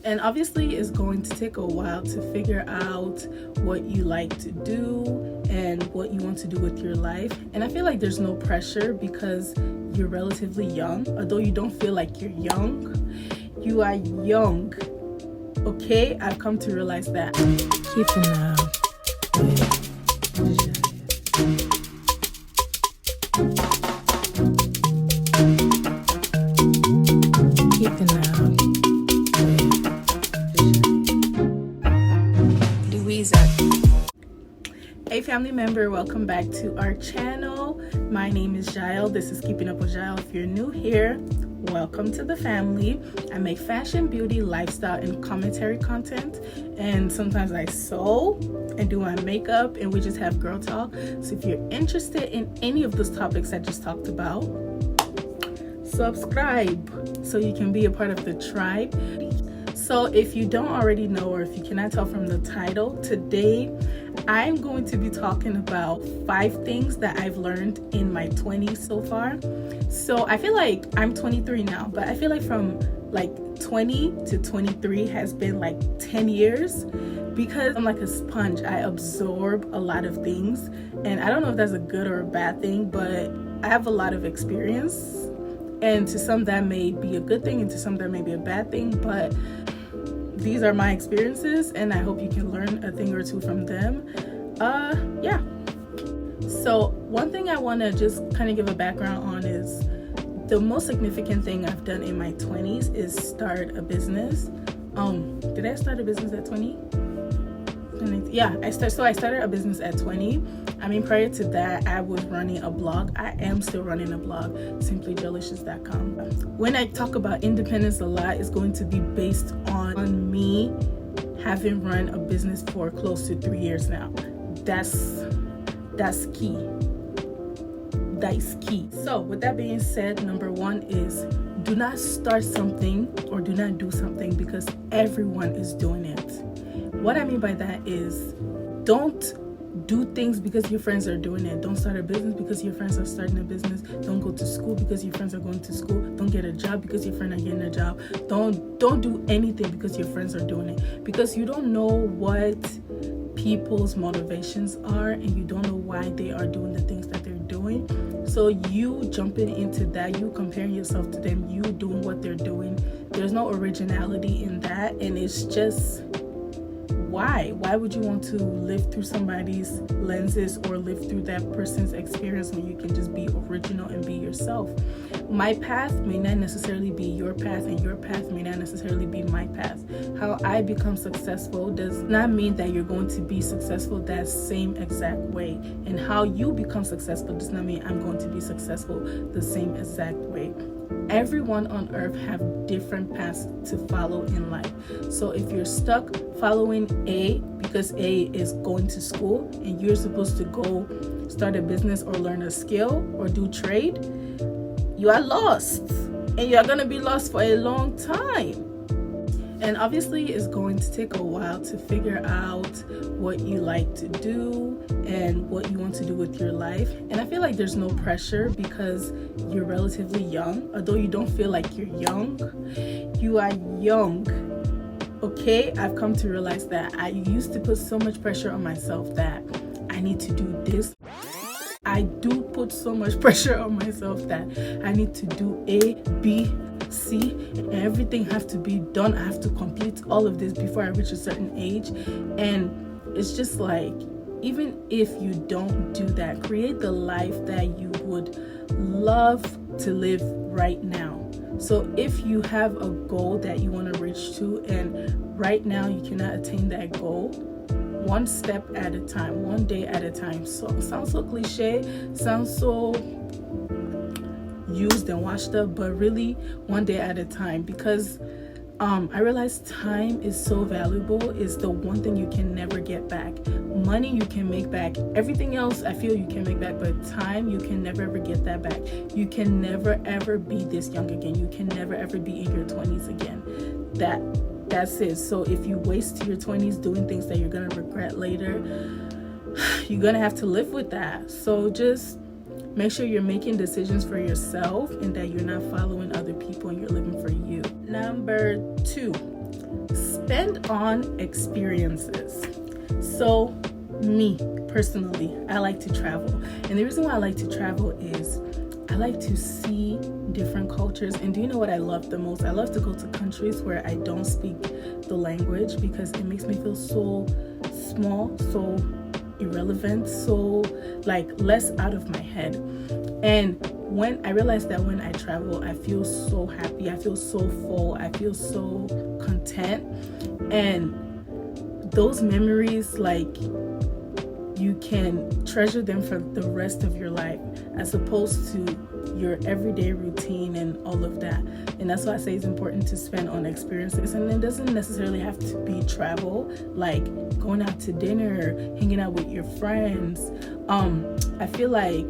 And obviously it's going to take a while to figure out what you like to do and what you want to do with your life. And I feel like there's no pressure because you're relatively young. Although you don't feel like you're young, you are young. Okay, I've come to realize that. Keeping up. Hey family member, welcome back to our channel. My name is Jael. This is Keeping Up with Jael. If you're new here, welcome to the family. I make fashion, beauty, lifestyle, and commentary content, and sometimes I sew and do my makeup, and we just have girl talk. So if you're interested in any of those topics I just talked about, subscribe so you can be a part of the tribe. So if you don't already know, or if you cannot tell from the title, today I'm going to be talking about 5 things that I've learned in my 20s so far. So I feel like I'm 23 now, but I feel like from like 20 to 23 has been like 10 years because I'm like a sponge. I absorb a lot of things, and I don't know if that's a good or a bad thing, but I have a lot of experience, and to some that may be a good thing and to some that may be a bad thing, but these are my experiences and I hope you can learn a thing or two from them. Yeah. So one thing I want to just kind of give a background on is the most significant thing I've done in my 20s is start a business. Did I start a business at 20? Yeah, I started a business at 20. I mean, prior to that, I was running a blog. I am still running a blog, simplydelicious.com. When I talk about independence a lot, it's going to be based on me having run a business for close to 3 years now. That's key. That's key. So with that being said, number 1 is do not start something or do not do something because everyone is doing it. What I mean by that is don't do things because your friends are doing it. Don't start a business because your friends are starting a business. Don't go to school because your friends are going to school. Don't get a job because your friends are getting a job. Don't do anything because your friends are doing it, because you don't know what people's motivations are and you don't know why they are doing the things that they're doing. So you jumping into that, you comparing yourself to them, you doing what they're doing, there's no originality in that, and it's just why would you want to live through somebody's lenses or live through that person's experience when you can just be original and be yourself? My path may not necessarily be your path, and your path may not necessarily be my path. How I become successful does not mean that you're going to be successful that same exact way, and how you become successful does not mean I'm going to be successful the same exact way. Everyone on earth have different paths to follow in life. So if you're stuck following A because A is going to school and you're supposed to go start a business or learn a skill or do trade, you are lost, and you're going to be lost for a long time. And obviously it's going to take a while to figure out what you like to do and what you want to do with your life. And I feel like there's no pressure because you're relatively young. Although you don't feel like you're young, you are young. Okay, I've come to realize that I used to put so much pressure on myself that I need to do this. I do put so much pressure on myself that I need to do A, B, C, and everything have to be done. I have to complete all of this before I reach a certain age. And it's just like, even if you don't do that, create the life that you would love to live right now. So if you have a goal that you want to reach to, and right now you cannot attain that goal, one step at a time, one day at a time. So it sounds so cliche, sounds so used and washed up, but really one day at a time, because I realize time is so valuable. It's the one thing you can never get back. Money you can make back, everything else I feel you can make back, but time you can never ever get that back. You can never ever be this young again. You can never ever be in your 20s again. That's it. So if you waste your 20s doing things that you're gonna regret later, you're gonna have to live with that. So just make sure you're making decisions for yourself and that you're not following other people and you're living for you. Number 2, spend on experiences. So me personally, I like to travel, and the reason why I like to travel is I like to see different cultures. And do you know what I love the most? I love to go to countries where I don't speak the language, because it makes me feel so small, so irrelevant, so like less out of my head. And when I realize that when I travel, I feel so happy, I feel so full, I feel so content. And those memories, like, you can treasure them for the rest of your life, as opposed to your everyday routine and all of that. And that's why I say it's important to spend on experiences. And it doesn't necessarily have to be travel, like going out to dinner, hanging out with your friends. I feel like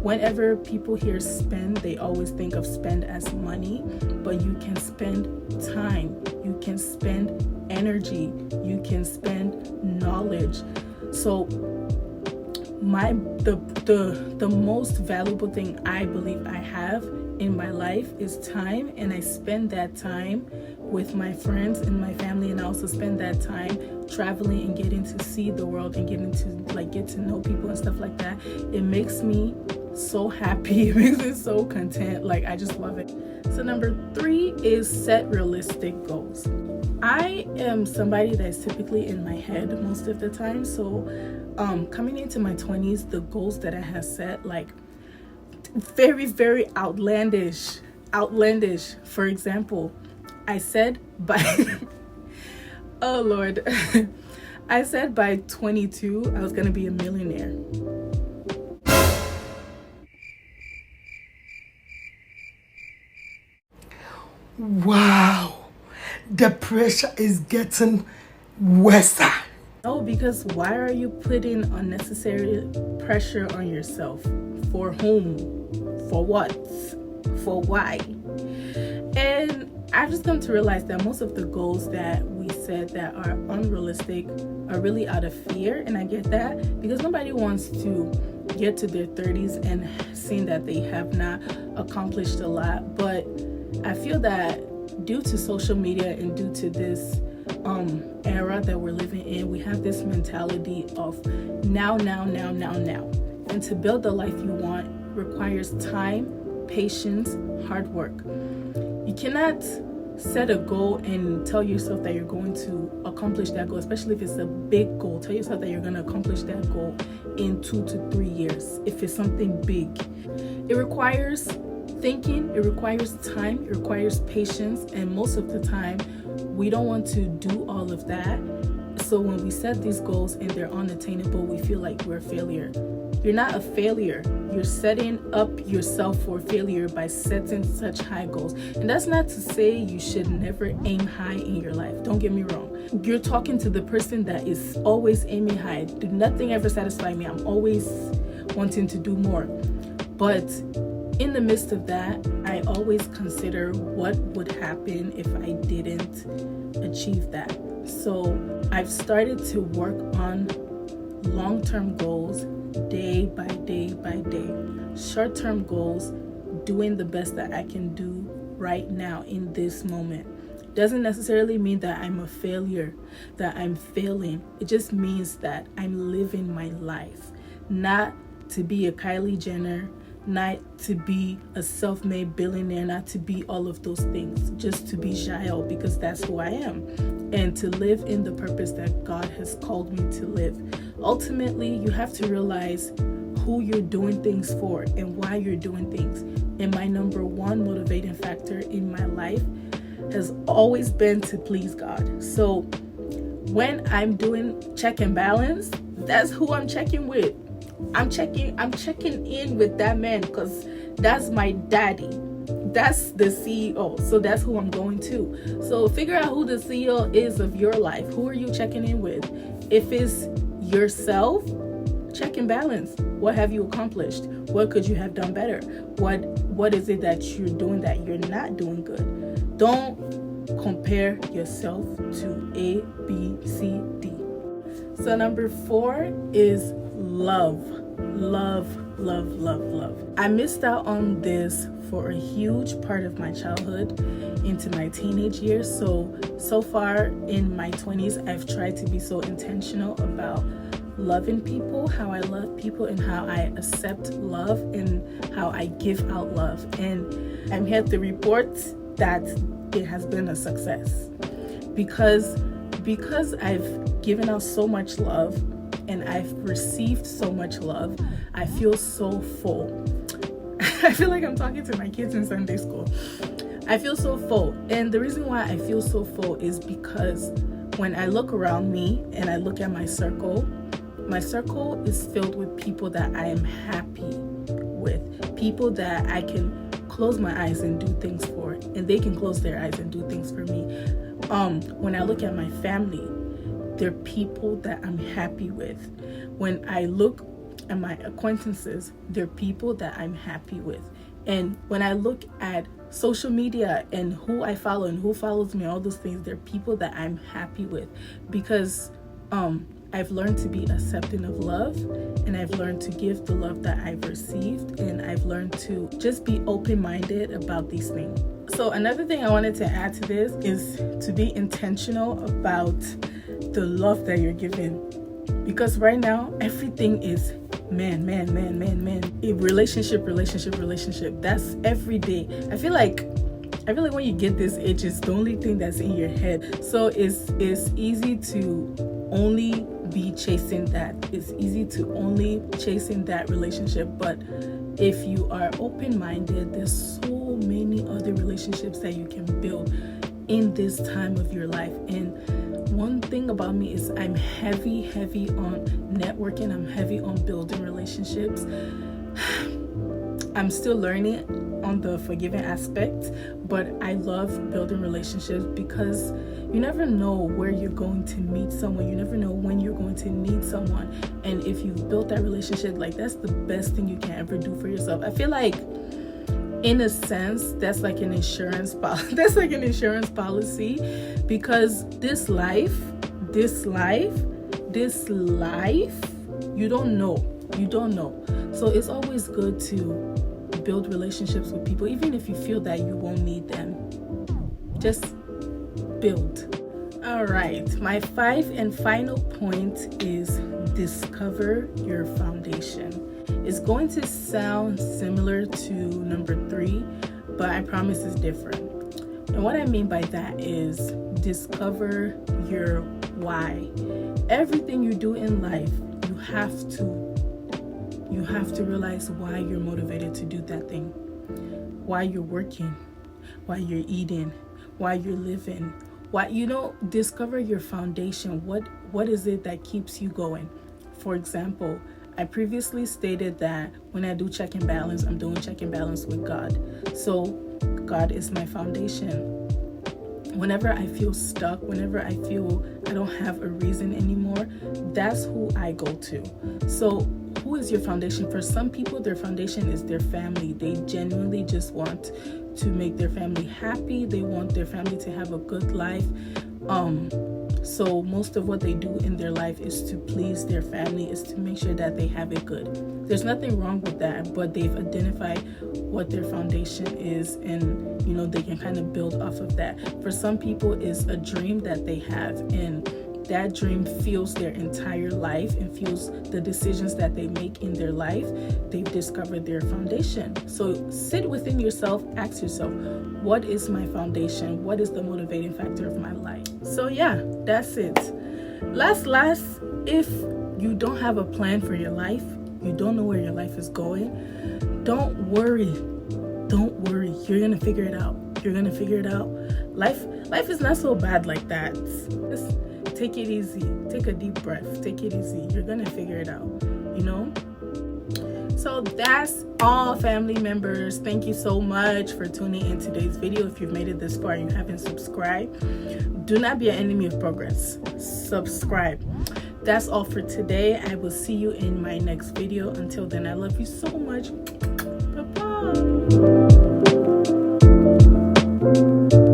whenever people hear spend, they always think of spend as money, but you can spend time, you can spend energy, you can spend knowledge. So the most valuable thing I believe I have in my life is time, and I spend that time with my friends and my family, and I also spend that time traveling and getting to see the world and getting to get to know people and stuff like that. It makes me so happy. It makes me so content. Like, I just love it. So number 3 is set realistic goals. I am somebody that's typically in my head most of the time. So coming into my 20s, the goals that I have set, like, very, very outlandish. For example, I said by oh Lord, I said by 22 I was gonna be a millionaire. Wow, the pressure is getting worse. Oh, because why are you putting unnecessary pressure on yourself? For whom? For what? For why? And I've just come to realize that most of the goals that we set that are unrealistic are really out of fear. And I get that, because nobody wants to get to their 30s and seeing that they have not accomplished a lot. But I feel that due to social media and due to this era that we're living in, we have this mentality of now. And to build the life you want requires time, patience, hard work. You cannot set a goal and tell yourself that you're going to accomplish that goal, especially if it's a big goal. Tell yourself that you're going to accomplish that goal in 2 to 3 years. If it's something big, it requires thinking, it requires time, it requires patience, and most of the time we don't want to do all of that. So when we set these goals and they're unattainable, we feel like we're a failure. You're not a failure. You're setting up yourself for failure by setting such high goals. And that's not to say you should never aim high in your life. Don't get me wrong. You're talking to the person that is always aiming high. Nothing ever satisfies me. I'm always wanting to do more. But in the midst of that, I always consider what would happen if I didn't achieve that. So I've started to work on long-term goals day by day by day. Short-term goals, doing the best that I can do right now in this moment. Doesn't necessarily mean that I'm a failure, that I'm failing. It just means that I'm living my life. Not to be a Kylie Jenner, not to be a self-made billionaire, not to be all of those things, just to be Jael, because that's who I am, and to live in the purpose that God has called me to live. Ultimately, you have to realize who you're doing things for and why you're doing things. And my number one motivating factor in my life has always been to please God. So when I'm doing check and balance, that's who I'm checking with. I'm checking in with that man, because that's my daddy. That's the CEO. So that's who I'm going to. So figure out who the CEO is of your life. Who are you checking in with? If it's yourself, check and balance. What have you accomplished? What could you have done better? What is it that you're doing that you're not doing good? Don't compare yourself to A, B, C, D. So number 4 is love. love, love, love, love. I missed out on this for a huge part of my childhood into my teenage years. So far in my 20s, I've tried to be so intentional about loving people, how I love people, and how I accept love, and how I give out love. And I'm here to report that it has been a success because I've given out so much love and I've received so much love. I feel so full. I feel like I'm talking to my kids in Sunday school. I feel so full. And the reason why I feel so full is because when I look around me and I look at my circle is filled with people that I am happy with. People that I can close my eyes and do things for, and they can close their eyes and do things for me. When I look at my family, they're people that I'm happy with. When I look at my acquaintances, they're people that I'm happy with. And when I look at social media and who I follow and who follows me, all those things, they're people that I'm happy with, because I've learned to be accepting of love, and I've learned to give the love that I've received, and I've learned to just be open-minded about these things. So another thing I wanted to add to this is to be intentional about the love that you're giving, because right now everything is man, relationship. That's every day. I feel like when you get this age, it's the only thing that's in your head. So it's easy to only be chasing that. It's easy to only chasing that relationship. But if you are open-minded, there's so many other relationships that you can build in this time of your life. And one thing about me is I'm heavy on networking. I'm heavy on building relationships. I'm still learning on the forgiving aspect, but I love building relationships because you never know where you're going to meet someone. You never know when you're going to need someone. And if you've built that relationship, like, that's the best thing you can ever do for yourself. I feel like, in a sense, that's like an insurance policy. That's like an insurance policy, because this life, you don't know. So it's always good to build relationships with people, even if you feel that you won't need them. Just build. All right, my 5th and final point is discover your foundation. It's going to sound similar to number 3, but I promise it's different. And what I mean by that is discover your why. Everything you do in life, you have to realize why you're motivated to do that thing. Why you're working, why you're eating, why you're living. Discover your foundation. What is it that keeps you going? For example, I previously stated that when I do check and balance, I'm doing check and balance with God. So God is my foundation. Whenever I feel stuck, whenever I feel I don't have a reason anymore, that's who I go to. So who is your foundation? For some people, their foundation is their family. They genuinely just want to make their family happy. They want their family to have a good life. So most of what they do in their life is to please their family, is to make sure that they have it good. There's nothing wrong with that, but they've identified what their foundation is, and they can kind of build off of that. For some people, it's a dream that they have, and that dream fuels their entire life and fuels the decisions that they make in their life. They've discovered their foundation. So sit within yourself, ask yourself, what is my foundation? What is the motivating factor of my life? So yeah, that's it. Last, if you don't have a plan for your life, you don't know where your life is going, don't worry. You're gonna figure it out. Life is not so bad like that. Just take it easy. Take a deep breath. Take it easy. You're gonna figure it out, So that's all, family members. Thank you so much for tuning in today's video. If you've made it this far and you haven't subscribed, do not be an enemy of progress. Subscribe. That's all for today. I will see you in my next video. Until then, I love you so much. Bye-bye.